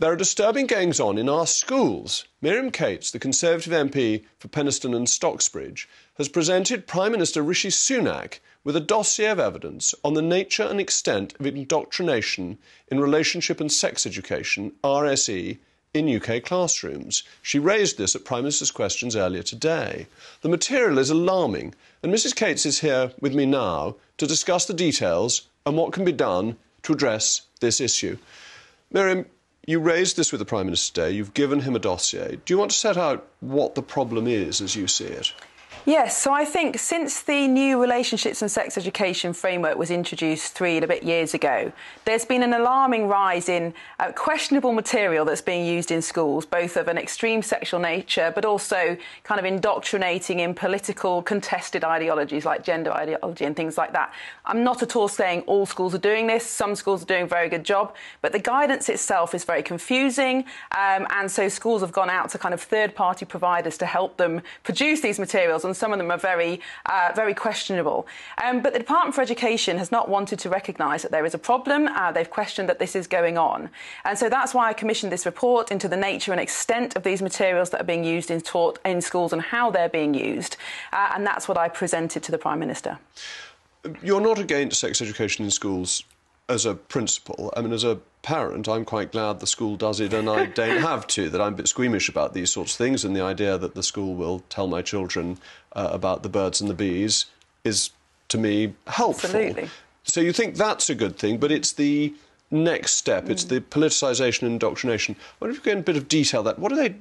There are disturbing goings on in our schools. Miriam Cates, the Conservative MP for Penistone and Stocksbridge, has presented Prime Minister Rishi Sunak with a dossier of evidence on the nature and extent of indoctrination in relationship and sex education, RSE, in UK classrooms. She raised this at Prime Minister's Questions earlier today. The material is alarming, and Mrs Cates is here with me now to discuss the details and what can be done to address this issue. Miriam, you raised this with the Prime Minister today. You've given him a dossier. Do you want to set out what the problem is as you see it? Yes, so I think since the new relationships and sex education framework was introduced 3 and a bit years ago, there's been an alarming rise in questionable material that's being used in schools, both of an extreme sexual nature, but also kind of indoctrinating in political contested ideologies like gender ideology and things like that. I'm not at all saying all schools are doing this. Some schools are doing a very good job, but the guidance itself is very confusing. And so schools have gone out to kind of third-party providers to help them produce these materials, and some of them are very questionable. But the Department for Education has not wanted to recognise that there is a problem. They've questioned that this is going on. And so that's why I commissioned this report into the nature and extent of these materials that are being used and taught in schools and how they're being used. And that's what I presented to the Prime Minister. You're not against sex education in schools as a principle. I mean, as a parent, I'm quite glad the school does it and I don't have to, that I'm a bit squeamish about these sorts of things, and the idea that the school will tell my children about the birds and the bees is, to me, helpful. Absolutely. So you think that's a good thing, but it's the next step, it's the politicisation and indoctrination. I wonder if you go in a bit of detail that. What are they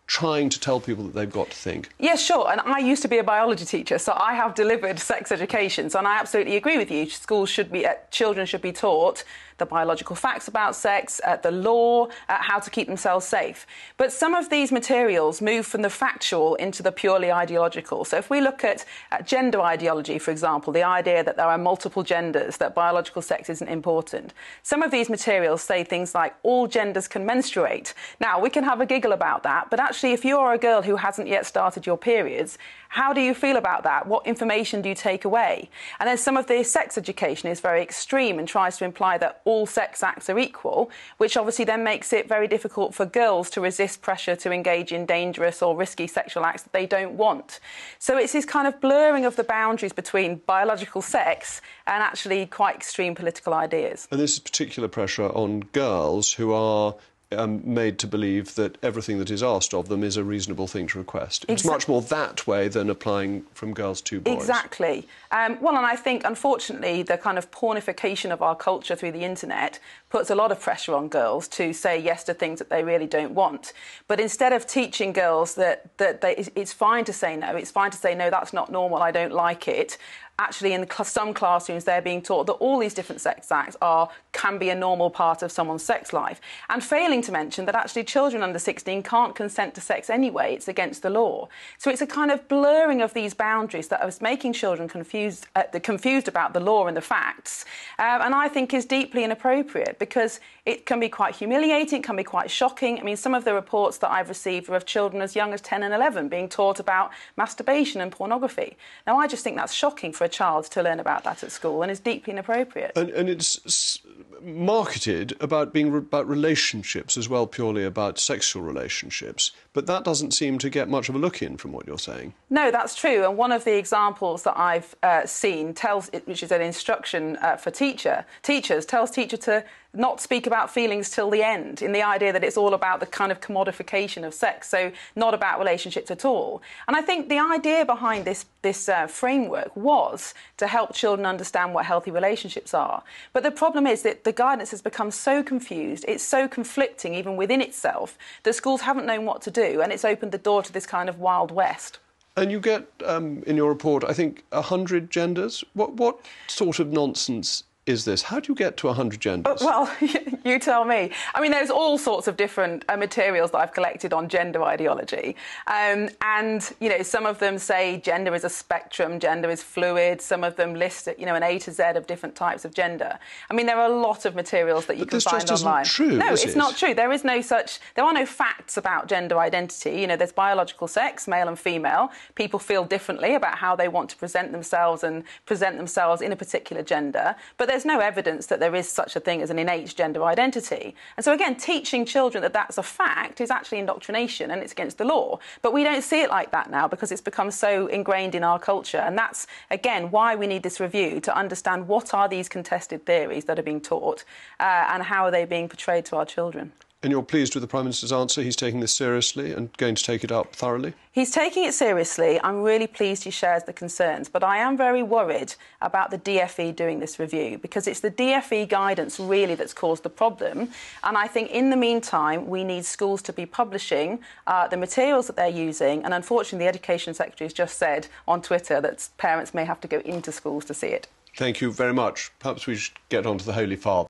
trying to tell people that they've got to think? Yes, sure. And I used to be a biology teacher, so I have delivered sex education. So, and I absolutely agree with you. Schools should be, children should be taught the biological facts about sex, the law, how to keep themselves safe. But some of these materials move from the factual into the purely ideological. So if we look at gender ideology, for example, the idea that there are multiple genders, that biological sex isn't important, some of these materials say things like all genders can menstruate. Now, we can have a giggle about that, but actually if you're a girl who hasn't yet started your periods, how do you feel about that? What information do you take away? And then some of the sex education is very extreme and tries to imply that all sex acts are equal, which obviously then makes it very difficult for girls to resist pressure to engage in dangerous or risky sexual acts that they don't want. So it's this kind of blurring of the boundaries between biological sex and actually quite extreme political ideas. And this is particular pressure on girls who are made to believe that everything that is asked of them is a reasonable thing to request. It's much more that way than applying from girls to boys. Exactly. Well, and I think, unfortunately, the kind of pornification of our culture through the internet puts a lot of pressure on girls to say yes to things that they really don't want. But instead of teaching girls that it's fine to say no, it's fine to say, no, that's not normal, I don't like it, actually in some classrooms they're being taught that all these different sex acts can be a normal part of someone's sex life, and failing to mention that actually children under 16 can't consent to sex anyway, it's against the law. So it's a kind of blurring of these boundaries that is making children confused about the law and the facts, and I think is deeply inappropriate because it can be quite humiliating, it can be quite shocking. I mean, some of the reports that I've received are of children as young as 10 and 11 being taught about masturbation and pornography. Now, I just think that's shocking for a child to learn about that at school and is deeply inappropriate. And it's marketed about being about relationships as well, purely about sexual relationships, but that doesn't seem to get much of a look in from what you're saying. No, that's true, and one of the examples that I've seen which is an instruction for teachers, tells teacher to not speak about feelings till the end, in the idea that it's all about the kind of commodification of sex, so not about relationships at all. And I think the idea behind this framework was to help children understand what healthy relationships are. But the problem is that the guidance has become so confused, it's so conflicting even within itself, that schools haven't known what to do, and it's opened the door to this kind of Wild West. And you get, in your report, I think, 100 genders. What sort of nonsense is this? How do you get to 100 genders? Well, you tell me. I mean, there's all sorts of different materials that I've collected on gender ideology. And, you know, some of them say gender is a spectrum, gender is fluid. Some of them list, you know, an A to Z of different types of gender. I mean, there are a lot of materials that you can find online. But this just isn't true, No, is it's it? not true. There are no facts about gender identity. You know, there's biological sex, male and female. People feel differently about how they want to present themselves and present themselves in a particular gender. But there's there's no evidence that there is such a thing as an innate gender identity. And so, again, teaching children that that's a fact is actually indoctrination and it's against the law. But we don't see it like that now because it's become so ingrained in our culture. And that's, again, why we need this review, to understand what are these contested theories that are being taught and how are they being portrayed to our children. And you're pleased with the Prime Minister's answer? He's taking this seriously and going to take it up thoroughly? He's taking it seriously. I'm really pleased he shares the concerns, but I am very worried about the DfE doing this review, because it's the DfE guidance really that's caused the problem. And I think in the meantime, we need schools to be publishing the materials that they're using. And unfortunately, the Education Secretary has just said on Twitter that parents may have to go into schools to see it. Thank you very much. Perhaps we should get on to the Holy Father.